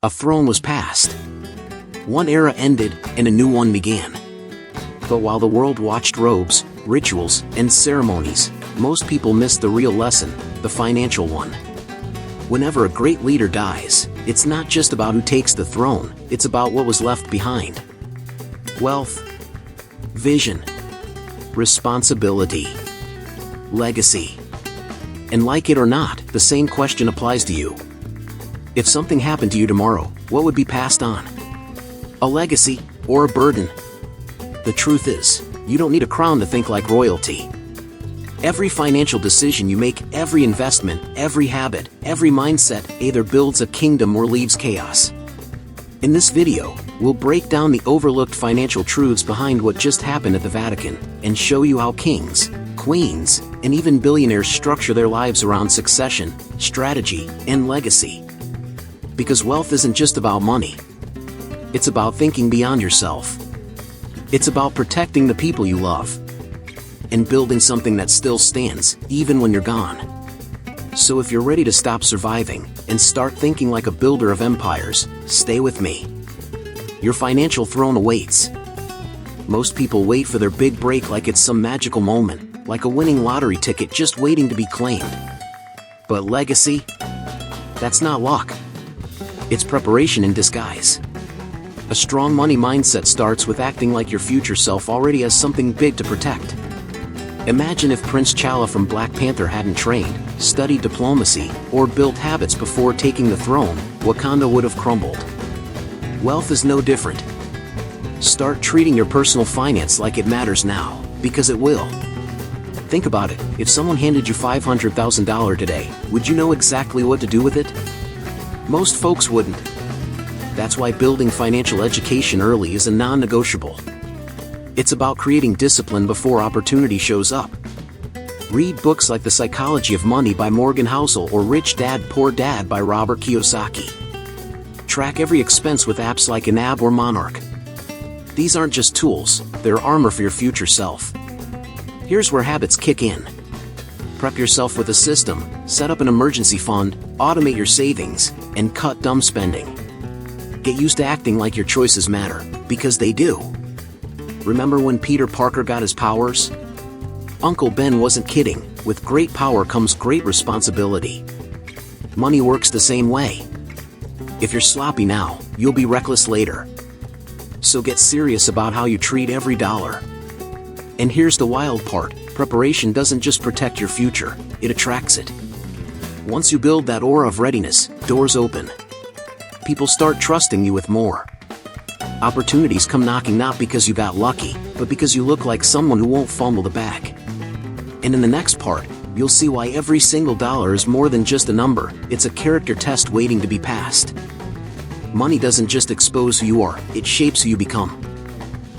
A throne was passed. One era ended, and a new one began. But while the world watched robes, rituals, and ceremonies, most people missed the real lesson, the financial one. Whenever a great leader dies, it's not just about who takes the throne, it's about what was left behind. Wealth, vision, responsibility, legacy. And like it or not, the same question applies to you. If something happened to you tomorrow, what would be passed on? A legacy, or a burden? The truth is, you don't need a crown to think like royalty. Every financial decision you make, every investment, every habit, every mindset either builds a kingdom or leaves chaos. In this video, we'll break down the overlooked financial truths behind what just happened at the Vatican, and show you how kings, queens, and even billionaires structure their lives around succession, strategy, and legacy. Because wealth isn't just about money. It's about thinking beyond yourself. It's about protecting the people you love. And building something that still stands, even when you're gone. So if you're ready to stop surviving, and start thinking like a builder of empires, stay with me. Your financial throne awaits. Most people wait for their big break like it's some magical moment, like a winning lottery ticket just waiting to be claimed. But legacy? That's not luck. It's preparation in disguise. A strong money mindset starts with acting like your future self already has something big to protect. Imagine if Prince T'Challa from Black Panther hadn't trained, studied diplomacy, or built habits before taking the throne, Wakanda would have crumbled. Wealth is no different. Start treating your personal finance like it matters now, because it will. Think about it, if someone handed you $500,000 today, would you know exactly what to do with it? Most folks wouldn't. That's why building financial education early is a non-negotiable. It's about creating discipline before opportunity shows up. Read books like The Psychology of Money by Morgan Housel or Rich Dad Poor Dad by Robert Kiyosaki. Track every expense with apps like Anab or Monarch. These aren't just tools, they're armor for your future self. Here's where habits kick in. Prep yourself with a system, set up an emergency fund, automate your savings, and cut dumb spending. Get used to acting like your choices matter, because they do. Remember when Peter Parker got his powers? Uncle Ben wasn't kidding, with great power comes great responsibility. Money works the same way. If you're sloppy now, you'll be reckless later. So get serious about how you treat every dollar. And here's the wild part, preparation doesn't just protect your future, it attracts it. Once you build that aura of readiness, doors open. People start trusting you with more. Opportunities come knocking not because you got lucky, but because you look like someone who won't fumble the bag. And in the next part, you'll see why every single dollar is more than just a number, it's a character test waiting to be passed. Money doesn't just expose who you are, it shapes who you become.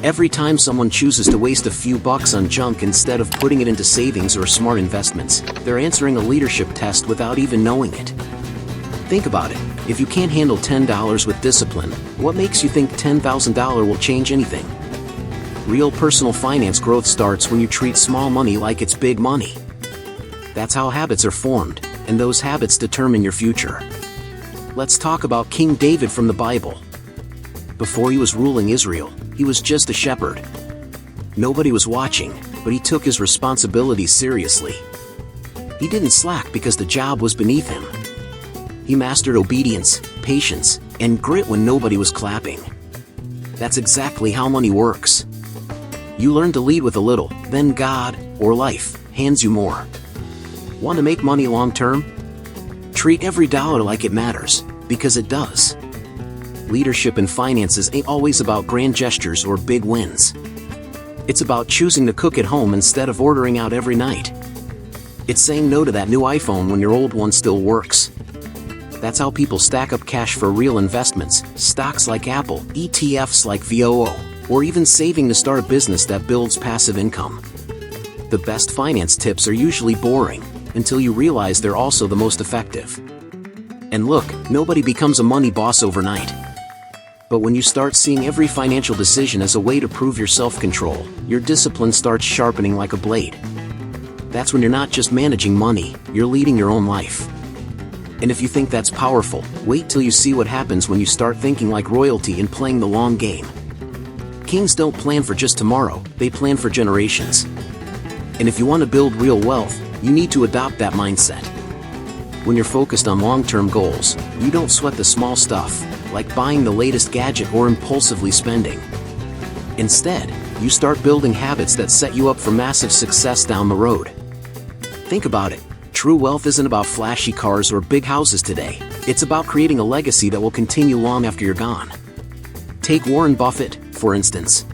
Every time someone chooses to waste a few bucks on junk instead of putting it into savings or smart investments, they're answering a leadership test without even knowing it. Think about it. If you can't handle $10 with discipline, what makes you think $10,000 will change anything? Real personal finance growth starts when you treat small money like it's big money. That's how habits are formed, and those habits determine your future. Let's talk about King David from the Bible. Before he was ruling Israel, he was just a shepherd. Nobody was watching, but he took his responsibilities seriously. He didn't slack because the job was beneath him. He mastered obedience, patience, and grit when nobody was clapping. That's exactly how money works. You learn to lead with a little, then God, or life, hands you more. Want to make money long term? Treat every dollar like it matters, because it does. Leadership in finances ain't always about grand gestures or big wins. It's about choosing to cook at home instead of ordering out every night. It's saying no to that new iPhone when your old one still works. That's how people stack up cash for real investments, stocks like Apple, ETFs like VOO, or even saving to start a business that builds passive income. The best finance tips are usually boring, until you realize they're also the most effective. And look, nobody becomes a money boss overnight. But when you start seeing every financial decision as a way to prove your self-control, your discipline starts sharpening like a blade. That's when you're not just managing money, you're leading your own life. And if you think that's powerful, wait till you see what happens when you start thinking like royalty and playing the long game. Kings don't plan for just tomorrow, they plan for generations. And if you want to build real wealth, you need to adopt that mindset. When you're focused on long-term goals, you don't sweat the small stuff, like buying the latest gadget or impulsively spending. Instead, you start building habits that set you up for massive success down the road. Think about it. True wealth isn't about flashy cars or big houses today. It's about creating a legacy that will continue long after you're gone. Take Warren Buffett, for instance.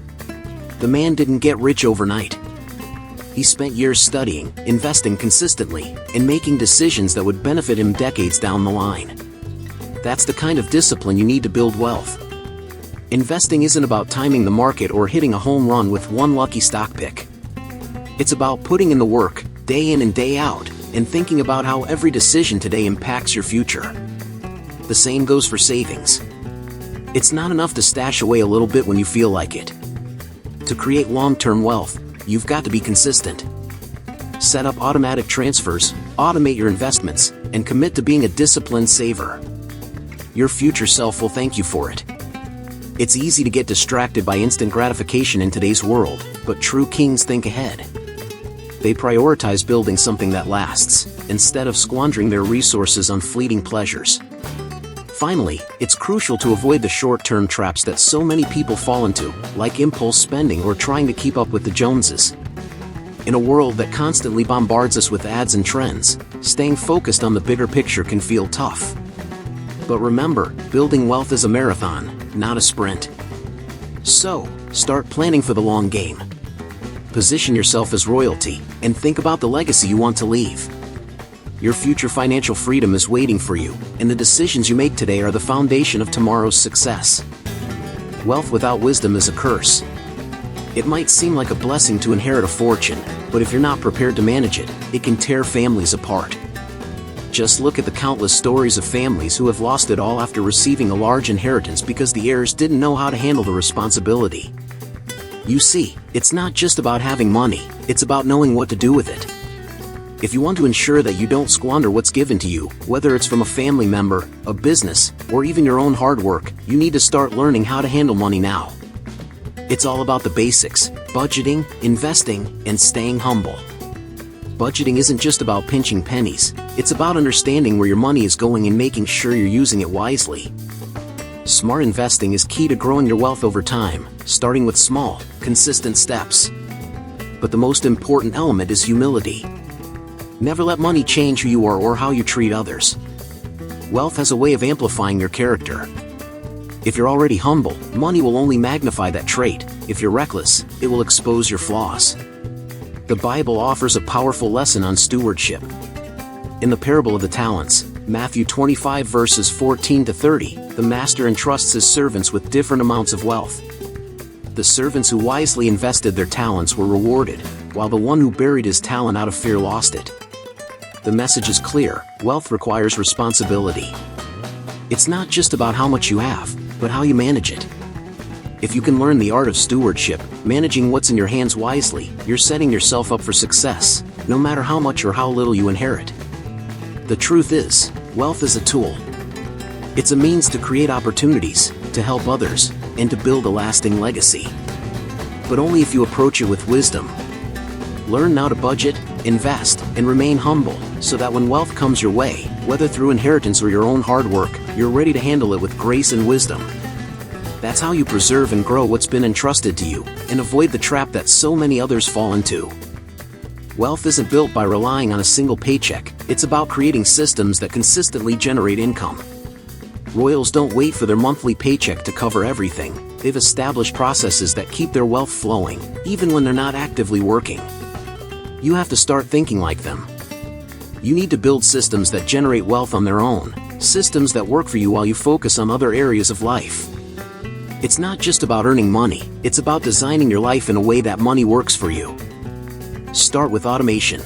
The man didn't get rich overnight. He spent years studying, investing consistently, and making decisions that would benefit him decades down the line. That's the kind of discipline you need to build wealth. Investing isn't about timing the market or hitting a home run with one lucky stock pick. It's about putting in the work, day in and day out, and thinking about how every decision today impacts your future. The same goes for savings. It's not enough to stash away a little bit when you feel like it. To create long-term wealth, you've got to be consistent. Set up automatic transfers, automate your investments, and commit to being a disciplined saver. Your future self will thank you for it. It's easy to get distracted by instant gratification in today's world, but true kings think ahead. They prioritize building something that lasts, instead of squandering their resources on fleeting pleasures. Finally, it's crucial to avoid the short-term traps that so many people fall into, like impulse spending or trying to keep up with the Joneses. In a world that constantly bombards us with ads and trends, staying focused on the bigger picture can feel tough. But remember, building wealth is a marathon, not a sprint. So, start planning for the long game. Position yourself as royalty, and think about the legacy you want to leave. Your future financial freedom is waiting for you, and the decisions you make today are the foundation of tomorrow's success. Wealth without wisdom is a curse. It might seem like a blessing to inherit a fortune, but if you're not prepared to manage it, it can tear families apart. Just look at the countless stories of families who have lost it all after receiving a large inheritance because the heirs didn't know how to handle the responsibility. You see, it's not just about having money, it's about knowing what to do with it. If you want to ensure that you don't squander what's given to you, whether it's from a family member, a business, or even your own hard work, you need to start learning how to handle money now. It's all about the basics: budgeting, investing, and staying humble. Budgeting isn't just about pinching pennies, it's about understanding where your money is going and making sure you're using it wisely. Smart investing is key to growing your wealth over time, starting with small, consistent steps. But the most important element is humility. Never let money change who you are or how you treat others. Wealth has a way of amplifying your character. If you're already humble, money will only magnify that trait. If you're reckless, it will expose your flaws. The Bible offers a powerful lesson on stewardship. In the parable of the talents, Matthew 25 verses 14 to 30, the master entrusts his servants with different amounts of wealth. The servants who wisely invested their talents were rewarded, while the one who buried his talent out of fear lost it. The message is clear: wealth requires responsibility. It's not just about how much you have, but how you manage it. If you can learn the art of stewardship, managing what's in your hands wisely, you're setting yourself up for success, no matter how much or how little you inherit. The truth is, wealth is a tool. It's a means to create opportunities, to help others, and to build a lasting legacy. But only if you approach it with wisdom. Learn now to budget, invest, and remain humble, so that when wealth comes your way, whether through inheritance or your own hard work, you're ready to handle it with grace and wisdom. That's how you preserve and grow what's been entrusted to you, and avoid the trap that so many others fall into. Wealth isn't built by relying on a single paycheck, it's about creating systems that consistently generate income. Royals don't wait for their monthly paycheck to cover everything. They've established processes that keep their wealth flowing, even when they're not actively working. You have to start thinking like them. You need to build systems that generate wealth on their own, systems that work for you while you focus on other areas of life. It's not just about earning money, it's about designing your life in a way that money works for you. Start with automation.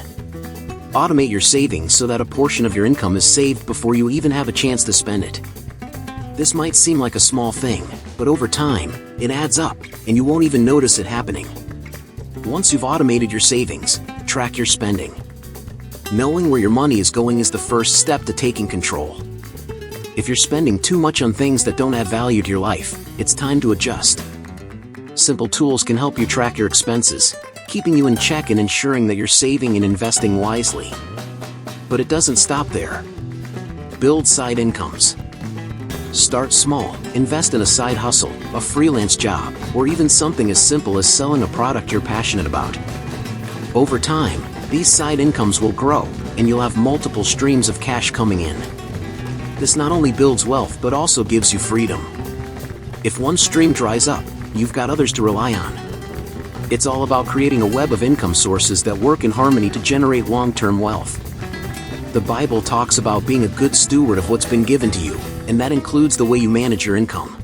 Automate your savings so that a portion of your income is saved before you even have a chance to spend it. This might seem like a small thing, but over time, it adds up, and you won't even notice it happening. Once you've automated your savings, track your spending. Knowing where your money is going is the first step to taking control. If you're spending too much on things that don't add value to your life, it's time to adjust. Simple tools can help you track your expenses, keeping you in check and ensuring that you're saving and investing wisely. But it doesn't stop there. Build side incomes. Start small, invest in a side hustle, a freelance job, or even something as simple as selling a product you're passionate about. Over time, these side incomes will grow, and you'll have multiple streams of cash coming in. This not only builds wealth but also gives you freedom. If one stream dries up, you've got others to rely on. It's all about creating a web of income sources that work in harmony to generate long-term wealth. The Bible talks about being a good steward of what's been given to you, and that includes the way you manage your income.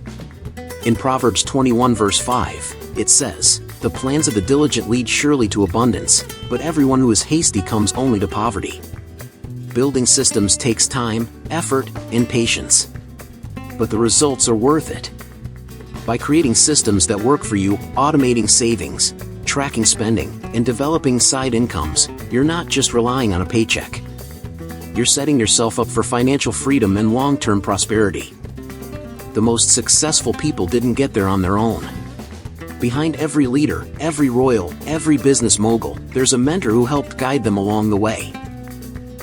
In Proverbs 21 verse 5, it says, "The plans of the diligent lead surely to abundance, but everyone who is hasty comes only to poverty." Building systems takes time, effort, and patience. But the results are worth it. By creating systems that work for you, automating savings, tracking spending, and developing side incomes, you're not just relying on a paycheck. You're setting yourself up for financial freedom and long-term prosperity. The most successful people didn't get there on their own. Behind every leader, every royal, every business mogul, there's a mentor who helped guide them along the way.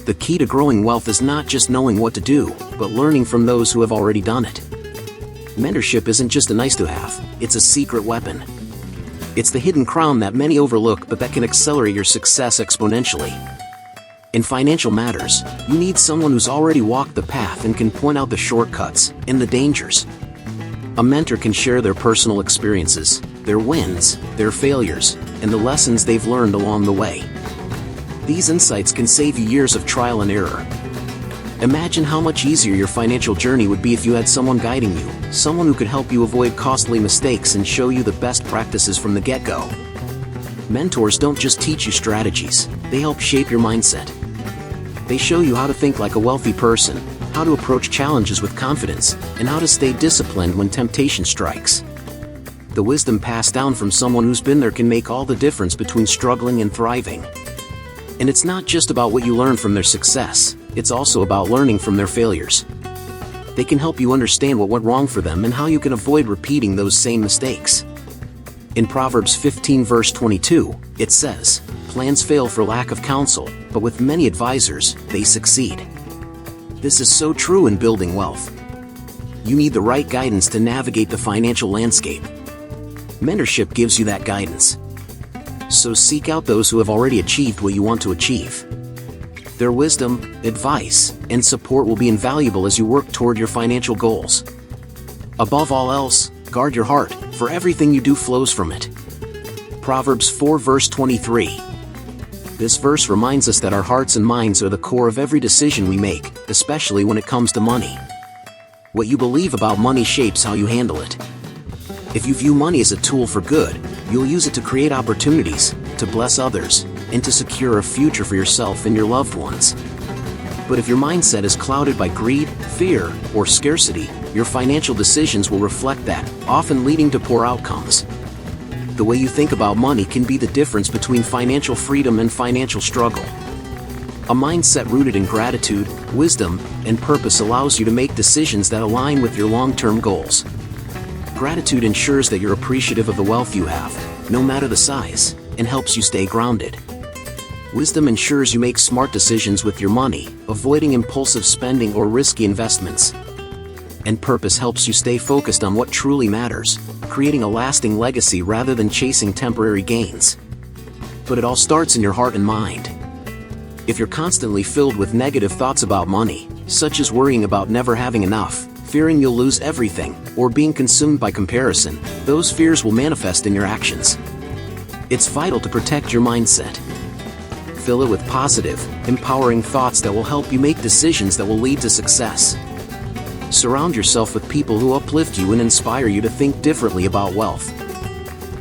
The key to growing wealth is not just knowing what to do, but learning from those who have already done it. Mentorship isn't just a nice-to-have, it's a secret weapon. It's the hidden crown that many overlook but that can accelerate your success exponentially. In financial matters, you need someone who's already walked the path and can point out the shortcuts and the dangers. A mentor can share their personal experiences, their wins, their failures, and the lessons they've learned along the way. These insights can save you years of trial and error. Imagine how much easier your financial journey would be if you had someone guiding you, someone who could help you avoid costly mistakes and show you the best practices from the get-go. Mentors don't just teach you strategies, they help shape your mindset. They show you how to think like a wealthy person, how to approach challenges with confidence, and how to stay disciplined when temptation strikes. The wisdom passed down from someone who's been there can make all the difference between struggling and thriving. And it's not just about what you learn from their success, it's also about learning from their failures. They can help you understand what went wrong for them and how you can avoid repeating those same mistakes. In Proverbs 15 verse 22, it says, "Plans fail for lack of counsel, but with many advisors, they succeed." This is so true in building wealth. You need the right guidance to navigate the financial landscape. Mentorship gives you that guidance. So seek out those who have already achieved what you want to achieve. Their wisdom, advice, and support will be invaluable as you work toward your financial goals. Above all else, guard your heart, for everything you do flows from it. Proverbs 4 verse 23. This verse reminds us that our hearts and minds are the core of every decision we make, especially when it comes to money. What you believe about money shapes how you handle it. If you view money as a tool for good, you'll use it to create opportunities, to bless others, and to secure a future for yourself and your loved ones. But if your mindset is clouded by greed, fear, or scarcity, your financial decisions will reflect that, often leading to poor outcomes. The way you think about money can be the difference between financial freedom and financial struggle. A mindset rooted in gratitude, wisdom, and purpose allows you to make decisions that align with your long-term goals. Gratitude ensures that you're appreciative of the wealth you have, no matter the size, and helps you stay grounded. Wisdom ensures you make smart decisions with your money, avoiding impulsive spending or risky investments. And purpose helps you stay focused on what truly matters, creating a lasting legacy rather than chasing temporary gains. But it all starts in your heart and mind. If you're constantly filled with negative thoughts about money, such as worrying about never having enough, fearing you'll lose everything, or being consumed by comparison, those fears will manifest in your actions. It's vital to protect your mindset. Fill it with positive, empowering thoughts that will help you make decisions that will lead to success. Surround yourself with people who uplift you and inspire you to think differently about wealth.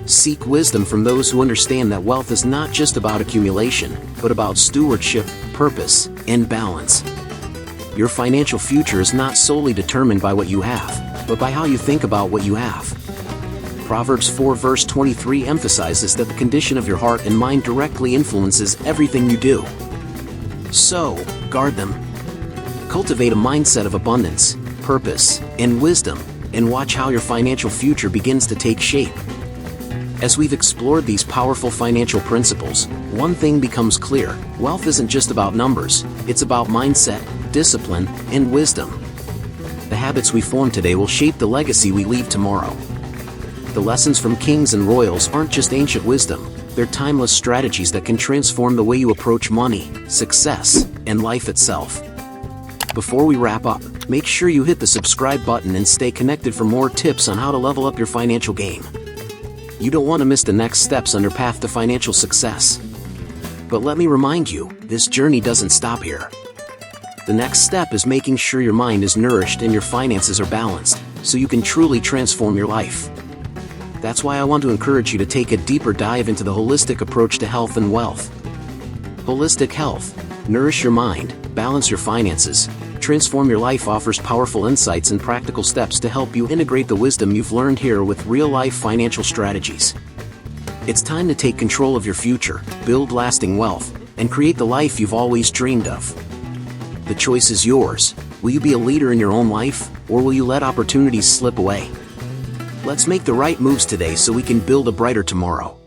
Seek wisdom from those who understand that wealth is not just about accumulation, but about stewardship, purpose, and balance. Your financial future is not solely determined by what you have, but by how you think about what you have. Proverbs 4 verse 23 emphasizes that the condition of your heart and mind directly influences everything you do. So, guard them. Cultivate a mindset of abundance, purpose, and wisdom, and watch how your financial future begins to take shape. As we've explored these powerful financial principles, one thing becomes clear: wealth isn't just about numbers, it's about mindset, discipline, and wisdom. The habits we form today will shape the legacy we leave tomorrow. The lessons from kings and royals aren't just ancient wisdom, they're timeless strategies that can transform the way you approach money, success, and life itself. Before we wrap up, make sure you hit the subscribe button and stay connected for more tips on how to level up your financial game. You don't want to miss the next steps on your path to financial success. But let me remind you, this journey doesn't stop here. The next step is making sure your mind is nourished and your finances are balanced, so you can truly transform your life. That's why I want to encourage you to take a deeper dive into the holistic approach to health and wealth. Holistic Health. Nourish your mind, balance your finances, transform your life offers powerful insights and practical steps to help you integrate the wisdom you've learned here with real-life financial strategies. It's time to take control of your future, build lasting wealth, and create the life you've always dreamed of. The choice is yours. Will you be a leader in your own life, or will you let opportunities slip away? Let's make the right moves today so we can build a brighter tomorrow.